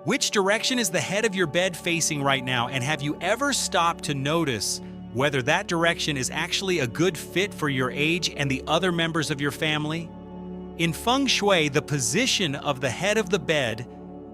Which direction is the head of your bed facing right now, and have you ever stopped to notice whether that direction is actually a good fit for your age and the other members of your family? In Feng Shui, the position of the head of the bed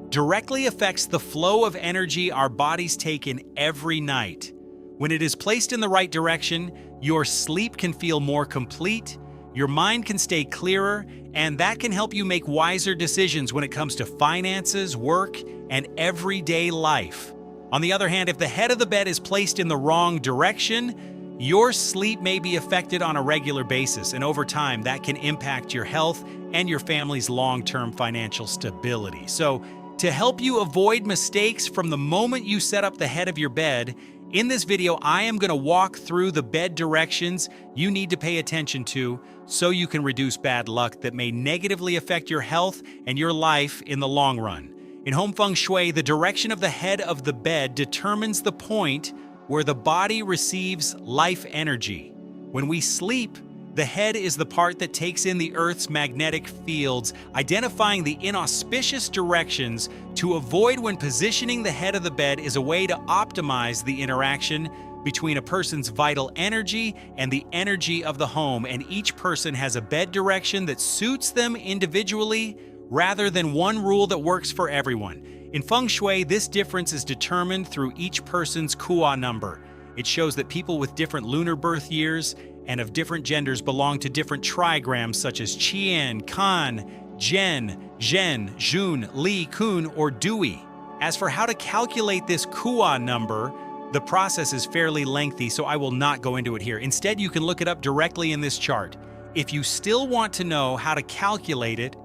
directly affects the flow of energy our bodies take in every night. When it is placed in the right direction, your sleep can feel more complete, your mind can stay clearer, and that can help you make wiser decisions when it comes to finances, work, and everyday life. On the other hand, if the head of the bed is placed in the wrong direction, your sleep may be affected on a regular basis, and over time, that can impact your health and your family's long-term financial stability. So, to help you avoid mistakes from the moment you set up the head of your bed, in this video, I am going to walk through the bed directions you need to pay attention to so you can reduce bad luck that may negatively affect your health and your life in the long run. In Home Feng Shui, the direction of the head of the bed determines the point where the body receives life energy. When we sleep, the head is the part that takes in the Earth's magnetic fields, identifying the inauspicious directions to avoid when positioning the head of the bed is a way to optimize the interaction between a person's vital energy and the energy of the home, and each person has a bed direction that suits them individually rather than one rule that works for everyone. In Feng Shui, this difference is determined through each person's Kuo number. It shows that people with different lunar birth years and of different genders belong to different trigrams such as Qian, Kan, Zhen, Zhen, Jun, Li, Kun, or Dui. As for how to calculate this Kuo number, the process is fairly lengthy, so I will not go into it here. Instead, you can look it up directly in this chart. If you still want to know how to calculate it,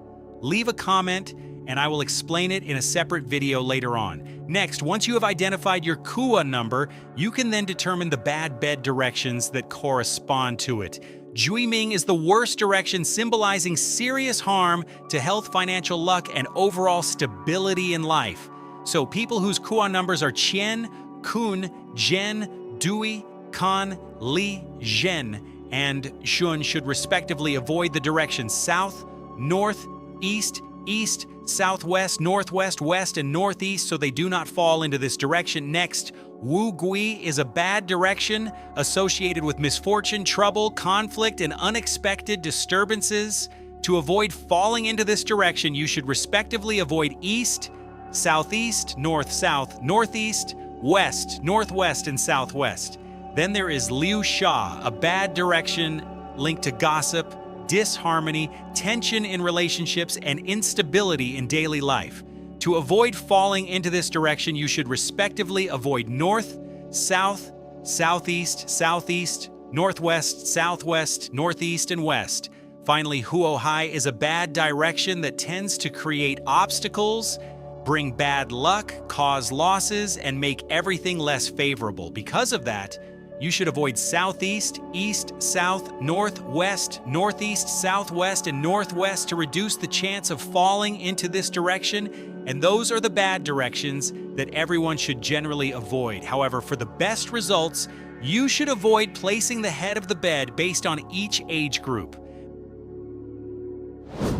leave a comment and I will explain it in a separate video later on. Next, once you have identified your Kuo number, you can then determine the bad bed directions that correspond to it. Juiming is the worst direction, symbolizing serious harm to health, financial luck, and overall stability in life. So people whose Kuo numbers are Qian, Kun, Zhen, Dui, Kan, Li, Zhen, and Shun should respectively avoid the directions south, north, east, east, southwest, northwest, west, and northeast so they do not fall into this direction. Next, Wu Gui is a bad direction associated with misfortune, trouble, conflict, and unexpected disturbances. To avoid falling into this direction, you should respectively avoid east, southeast, north-south, northeast, west, northwest, and southwest. Then there is Liu Sha, a bad direction linked to gossip, disharmony, tension in relationships, and instability in daily life. To avoid falling into this direction, you should respectively avoid north, south, southeast, southeast, northwest, southwest, northeast, and west. Finally, Huo Hai is a bad direction that tends to create obstacles, bring bad luck, cause losses, and make everything less favorable. Because of that, you should avoid southeast, east, south, northwest, northeast, southwest, and northwest to reduce the chance of falling into this direction, and those are the bad directions that everyone should generally avoid. However, for the best results, you should avoid placing the head of the bed based on each age group.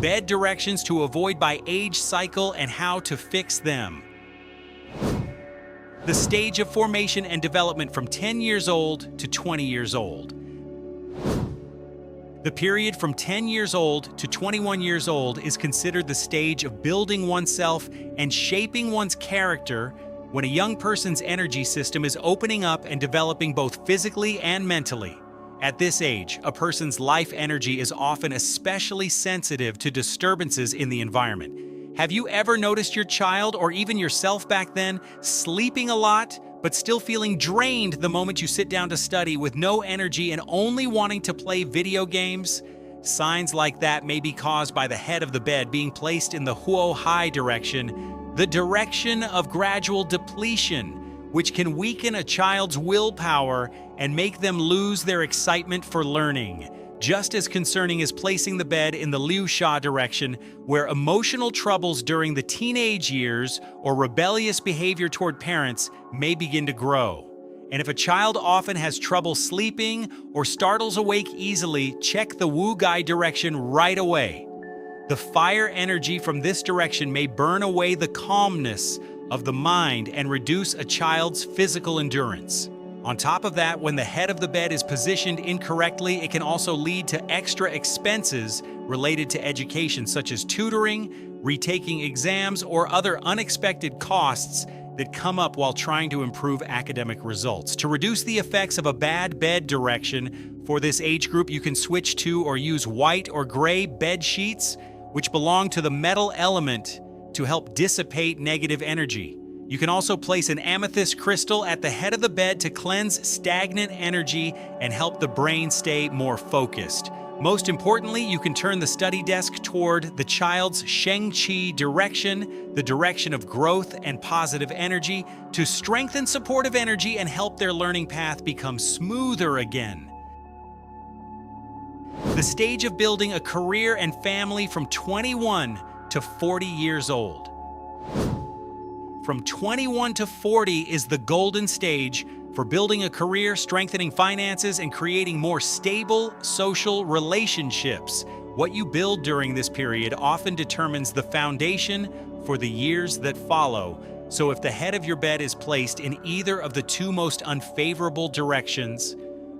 Bed directions to avoid by age cycle and how to fix them. The stage of formation and development from 10 years old to 20 years old. The period from 10 years old to 21 years old is considered the stage of building oneself and shaping one's character when a young person's energy system is opening up and developing both physically and mentally. At this age, a person's life energy is often especially sensitive to disturbances in the environment. Have you ever noticed your child, or even yourself back then, sleeping a lot, but still feeling drained the moment you sit down to study with no energy and only wanting to play video games? Signs like that may be caused by the head of the bed being placed in the Huo Hai direction, the direction of gradual depletion, which can weaken a child's willpower and make them lose their excitement for learning. Just as concerning is placing the bed in the Liu Sha direction, where emotional troubles during the teenage years or rebellious behavior toward parents may begin to grow. And if a child often has trouble sleeping or startles awake easily, check the Wu Gai direction right away. The fire energy from this direction may burn away the calmness, of the mind and reduce a child's physical endurance. On top of that, when the head of the bed is positioned incorrectly, it can also lead to extra expenses related to education, such as tutoring, retaking exams, or other unexpected costs that come up while trying to improve academic results. To reduce the effects of a bad bed direction for this age group, you can switch to or use white or gray bed sheets, which belong to the metal element, to help dissipate negative energy. You can also place an amethyst crystal at the head of the bed to cleanse stagnant energy and help the brain stay more focused. Most importantly, you can turn the study desk toward the child's Sheng Qi direction, the direction of growth and positive energy, to strengthen supportive energy and help their learning path become smoother again. The stage of building a career and family from 21 to 40 years old. From 21 to 40 is the golden stage for building a career, strengthening finances, and creating more stable social relationships. What you build during this period often determines the foundation for the years that follow. So if the head of your bed is placed in either of the two most unfavorable directions,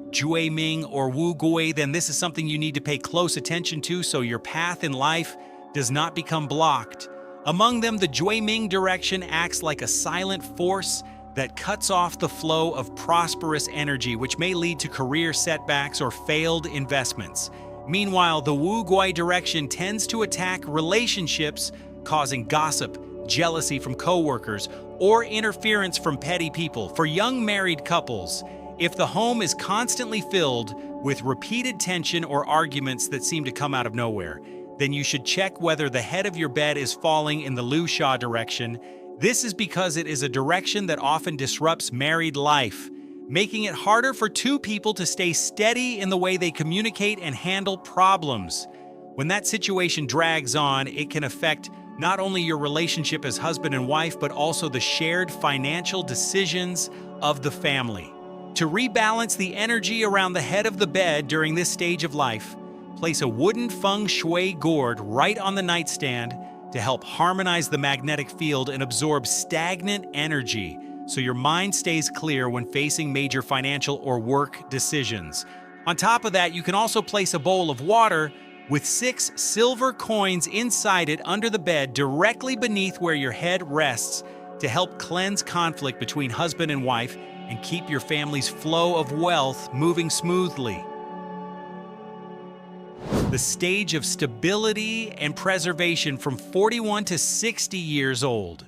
Jue Ming or Wu Gui, then this is something you need to pay close attention to so your path in life does not become blocked. Among them, the Jue Ming direction acts like a silent force that cuts off the flow of prosperous energy, which may lead to career setbacks or failed investments. Meanwhile, the Wu Gui direction tends to attack relationships, causing gossip, jealousy from coworkers, or interference from petty people. For young married couples, if the home is constantly filled with repeated tension or arguments that seem to come out of nowhere, then you should check whether the head of your bed is falling in the Liu Sha direction. This is because it is a direction that often disrupts married life, making it harder for two people to stay steady in the way they communicate and handle problems. When that situation drags on, it can affect not only your relationship as husband and wife, but also the shared financial decisions of the family. To rebalance the energy around the head of the bed during this stage of life, place a wooden Feng Shui gourd right on the nightstand to help harmonize the magnetic field and absorb stagnant energy so your mind stays clear when facing major financial or work decisions. On top of that, you can also place a bowl of water with 6 silver coins inside it under the bed directly beneath where your head rests to help cleanse conflict between husband and wife and keep your family's flow of wealth moving smoothly. The stage of stability and preservation from 41 to 60 years old.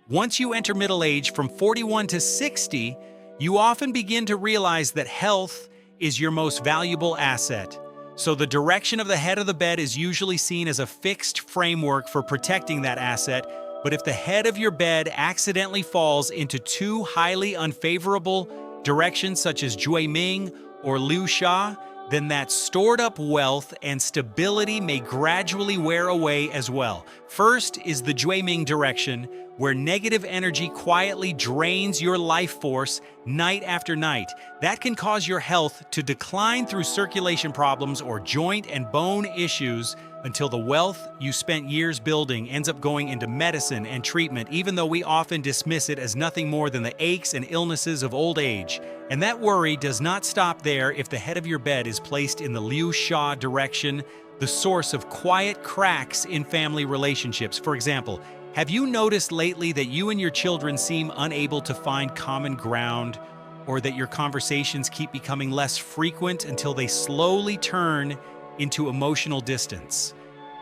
Once you enter middle age from 41 to 60, you often begin to realize that health is your most valuable asset. So the direction of the head of the bed is usually seen as a fixed framework for protecting that asset. But if the head of your bed accidentally falls into two highly unfavorable directions such as Jue Ming or Liu Sha, then that stored up wealth and stability may gradually wear away as well. First is the Jue Ming direction, where negative energy quietly drains your life force night after night. That can cause your health to decline through circulation problems or joint and bone issues until the wealth you spent years building ends up going into medicine and treatment, even though we often dismiss it as nothing more than the aches and illnesses of old age. And that worry does not stop there if the head of your bed is placed in the Liu Sha direction, the source of quiet cracks in family relationships. For example, have you noticed lately that you and your children seem unable to find common ground, or that your conversations keep becoming less frequent until they slowly turn into emotional distance?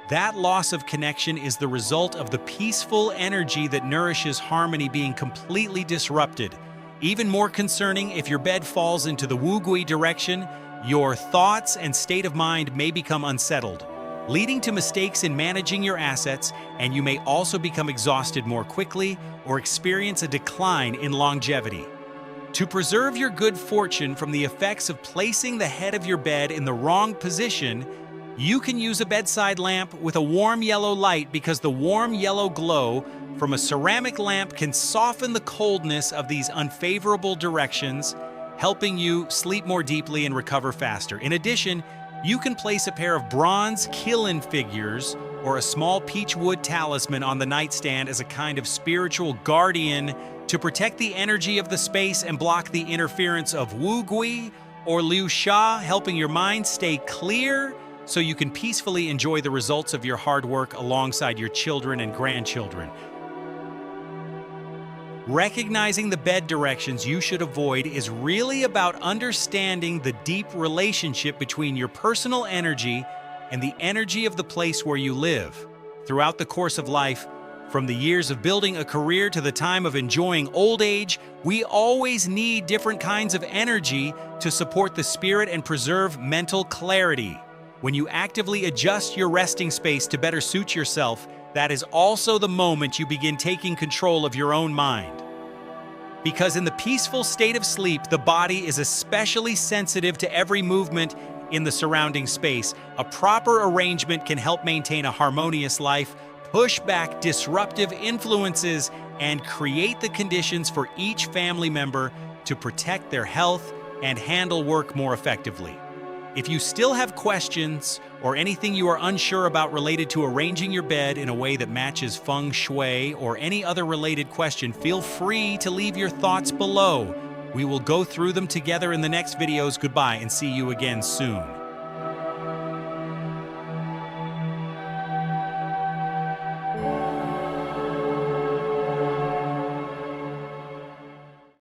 That loss of connection is the result of the peaceful energy that nourishes harmony being completely disrupted. Even more concerning, if your bed falls into the Wu Gui direction, your thoughts and state of mind may become unsettled, leading to mistakes in managing your assets, and you may also become exhausted more quickly or experience a decline in longevity. To preserve your good fortune from the effects of placing the head of your bed in the wrong position, you can use a bedside lamp with a warm yellow light, because the warm yellow glow from a ceramic lamp can soften the coldness of these unfavorable directions, helping you sleep more deeply and recover faster. In addition, You can place a pair of bronze Qilin figures or a small peach wood talisman on the nightstand as a kind of spiritual guardian to protect the energy of the space and block the interference of Wu Gui or Liu Sha, helping your mind stay clear so you can peacefully enjoy the results of your hard work alongside your children and grandchildren. Recognizing the bed directions you should avoid is really about understanding the deep relationship between your personal energy and the energy of the place where you live. Throughout the course of life, from the years of building a career to the time of enjoying old age, we always need different kinds of energy to support the spirit and preserve mental clarity. When you actively adjust your resting space to better suit yourself, that is also the moment you begin taking control of your own mind. Because in the peaceful state of sleep, the body is especially sensitive to every movement in the surrounding space. A proper arrangement can help maintain a harmonious life, push back disruptive influences, and create the conditions for each family member to protect their health and handle work more effectively. If you still have questions or anything you are unsure about related to arranging your bed in a way that matches Feng Shui or any other related question, feel free to leave your thoughts below. We will go through them together in the next videos. Goodbye and see you again soon.